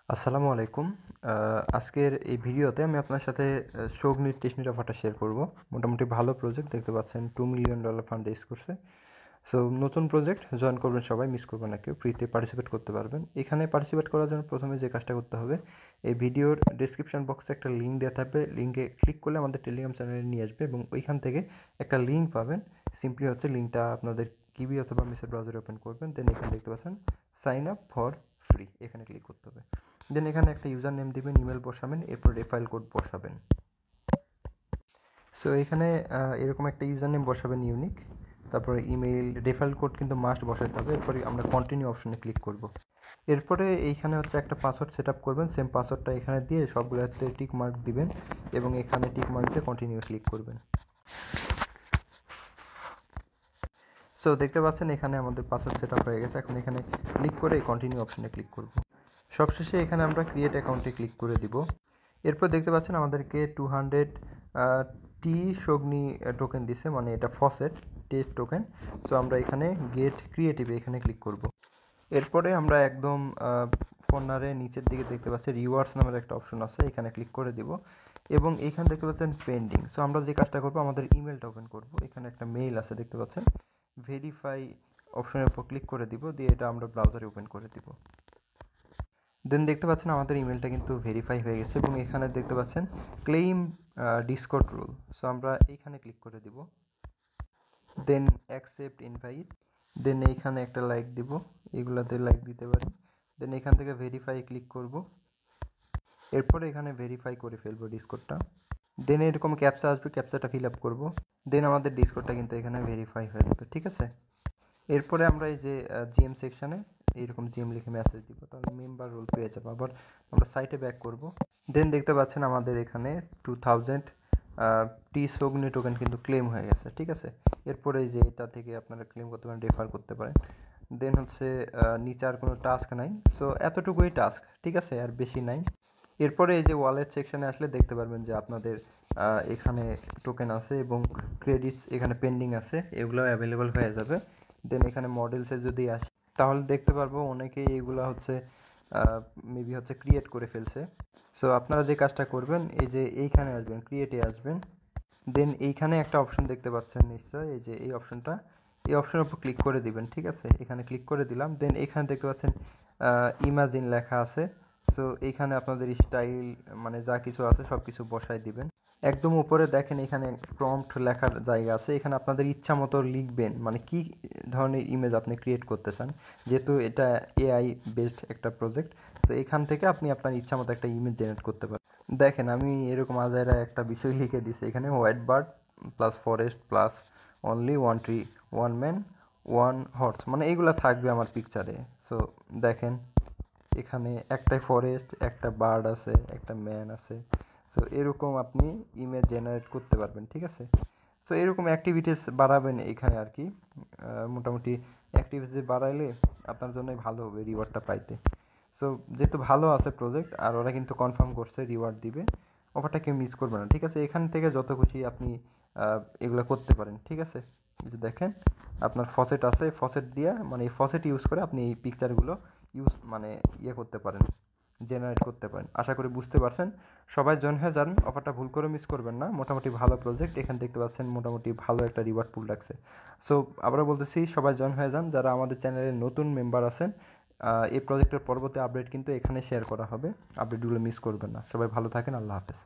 আসসালামু আলাইকুম। আজকের এই ভিডিওতে আমি আপনার সাথে শোগনির টেকনিক অফারটা শেয়ার করব। মোটামুটি ভালো প্রজেক্ট, দেখতে পাচ্ছেন $2 মিলিয়ন ফান্ড রেজ করছে। সো নতুন প্রজেক্ট, জয়েন করবেন সবাই, মিস করবেন না কেউ, ফ্রিতে পার্টিসিপেট করতে পারবেন। এখানে পার্টিসিপেট করার জন্য প্রথমে যে কাজটা করতে হবে, এই ভিডিওর ডেসক্রিপশন বক্সে একটা লিঙ্ক দেওয়া থাকবে, লিঙ্কে ক্লিক করলে আমাদের টেলিগ্রাম চ্যানেলে নিয়ে আসবে এবং ওইখান থেকে একটা লিঙ্ক পাবেন। সিম্পলি হচ্ছে লিঙ্কটা আপনাদের কিবি অথবা মেসেজ ব্রাউজারে ওপেন করবেন, দেন এখানে দেখতে পাচ্ছেন সাইন আপ ফর ফ্রি, এখানে ক্লিক করতে হবে। দেন এখানে একটা ইউজার নেম দিবেন, ইমেল বসাবেন, এরপর রেফারেল কোড বসাবেন। সো এখানে এরকম একটা ইউজার নেম বসাবেন ইউনিক, তারপরে ইমেল, রেফারেল কোড কিন্তু মাস্ট বসাতে হবে। এরপরে আমরা কন্টিনিউ অপশনে ক্লিক করব। এরপরে এইখানে হচ্ছে একটা পাসওয়ার্ড সেট আপ করবেন, সেম পাসওয়ার্ডটা এখানে দিয়ে সবগুলোতে টিক মার্ক দিবেন এবং এখানে টিক মার্ক দিয়ে কন্টিনিউ ক্লিক করবেন। সো দেখতে পাচ্ছেন এখানে আমাদের পাসওয়ার্ড সেট আপ হয়ে গেছে। এখন এখানে ক্লিক করে কন্টিনিউ অপশনে ক্লিক করব। সবশেষে এখানে আমরা ক্রিয়েট অ্যাকাউন্টে ক্লিক করে দিব। এরপর দেখতে পাচ্ছেন আমাদেরকে 200 টি শোগনি টোকেন দিছে, মানে এটা ফসেট টেস্ট টোকেন। সো আমরা এখানে গেট ক্রিয়েটিভ এখানে ক্লিক করব। এরপরে আমরা একদম কর্নারে নিচের দিকে দেখতে পাচ্ছি রিওয়ার্ডস নামের একটা অপশন আছে, এখানে ক্লিক করে দিব এবং এইখানে দেখতে পাচ্ছেন পেন্ডিং। সো আমরা যে কাজটা করব, আমাদের ইমেলটা ওপেন করব। এখানে একটা মেইল আছে দেখতে পাচ্ছেন, ভেরিফাই অপশনের উপর ক্লিক করে দিব, দিয়ে এটা আমরা ব্রাউজারে ওপেন করে দিব। দেন দেখতে পাচ্ছেন আমাদের ইমেলটা কিন্তু ভেরিফাই হয়ে গেছে এবং এখানে দেখতে পাচ্ছেন ক্লেইম ডিসকর্ড রুল। সো আমরা এইখানে ক্লিক করে দিব, দেন অ্যাকসেপ্ট ইনভাইট, দেন এইখানে একটা লাইক দিব, এগুলাতে লাইক দিতে পারি। দেন এখান থেকে ভেরিফাই ক্লিক করব, এরপরে এখানে ভেরিফাই করে ফেলবো ডিসকর্ডটা। দেন এরকম ক্যাপচা আসবে, ক্যাপচাটা ফিল আপ করবো, দেন আমাদের ডিসকর্ডটা কিন্তু এখানে ভেরিফাই হয়ে যাবে। ঠিক আছে, এরপরে আমরা এই যে জিএম সেকশানে এইরকম জিএম লিখে মেসেজ দিব, তাহলে মেম্বার রোল পেয়ে যাবো। আবার আমরা সাইটে ব্যাক করব। দেন দেখতে পাচ্ছেন আমাদের এখানে 2000 টি শোগনি টোকেন কিন্তু ক্লেম হয়ে গেছে। ঠিক আছে, এরপরে এই যে এটা থেকে আপনারা ক্লেম করতে পারেন, রেফার করতে পারেন। দেন হচ্ছে নিচে আর কোনো টাস্ক নাই। সো এতটুকুই টাস্ক, ঠিক আছে, আর বেশি নাই। এরপরে এই যে ওয়ালেট সেকশানে আসলে দেখতে পারবেন যে আপনাদের এখানে টোকেন আছে এবং ক্রেডিটস এখানে পেন্ডিং আছে, এগুলো অ্যাভেলেবল হয়ে যাবে। দেন এখানে মডেলসে যদি আসি তাহলে দেখতে পারবো অনেকেই এগুলো হচ্ছে মেবি হচ্ছে ক্রিয়েট করে ফেলছে। সো আপনারা যে কাজটা করবেন, এই যে এইখানে আসবেন, ক্রিয়েটে আসবেন, দেন এইখানে একটা অপশন দেখতে পাচ্ছেন নিশ্চয়, এই যে এই অপশনটা, এই অপশনের উপর ক্লিক করে দিবেন। ঠিক আছে, এখানে ক্লিক করে দিলাম। দেন এখানে দেখতে পাচ্ছেন ইমাজিন লেখা আছে। সো এইখানে আপনাদের স্টাইল মানে যা কিছু আছে সব কিছু বসাই দিবেন। একদম উপরে দেখেন এখানে প্রম্পট লেখার জায়গা আছে, এখানে আপনাদের ইচ্ছা মতো লিখবেন মানে কি ধরনের ইমেজ আপনি ক্রিয়েট করতে চান। যেহেতু এটা এআই বেসড একটা প্রজেক্ট, তো এখান থেকে আপনি আপনার ইচ্ছা মতো একটা ইমেজ জেনারেট করতে পারেন। দেখেন আমি এরকম আজাইরা একটা বিষয় লিখে দিছি এখানে, white bird plus forest plus only one tree, one man, one horse, মানে এইগুলা থাকবে আমার পিকচারে। সো দেখেন এখানে একটাই ফরেস্ট, একটা বার্ড আছে, একটা ম্যান আছে। সো এরকম আপনি ইমেজ জেনারেট করতে পারবেন। ঠিক আছে, সো এরকম অ্যাক্টিভিটিস বাড়াবেন এখানে আর কি। মোটামুটি অ্যাক্টিভিটিস বাড়াইলে আপনার জন্যই ভালো হবে রিওয়ার্ডটা পাইতে। সো যেহেতু ভালো আছে প্রজেক্ট আর ওরা কিন্তু কনফার্ম করছে রিওয়ার্ড দিবে, অফারটা কেউ মিস করবে না। ঠিক আছে, এখান থেকে যত খুশি আপনি এগুলো করতে পারেন। ঠিক আছে, এই যে দেখেন আপনার ফসেট আছে, ফসেট দিয়ে মানে এই ফসেট ইউজ করে আপনি এই পিকচারগুলো ইউজ মানে ইয়ে করতে পারেন, জেনারেট করতে পারেন। আশা করি বুঝতে পারছেন। সবাই জয়েন হয়ে যান, অফারটা ভুল করে মিস করবেন না। মোটামুটি ভালো প্রজেক্ট, এখানে দেখতে পাচ্ছেন মোটামুটি ভালো একটা রিওয়ার্ড পুল রাখছে। সো আবারও বলতেছি, সবাই জয়েন হয়ে যান যারা আমাদের চ্যানেলের নতুন মেম্বার আছেন। এই প্রজেক্টের পরবর্তী আপডেট কিন্তু এখানে শেয়ার করা হবে, আপডেটগুলো মিস করবেন না। সবাই ভালো থাকেন, আল্লাহ হাফেজ।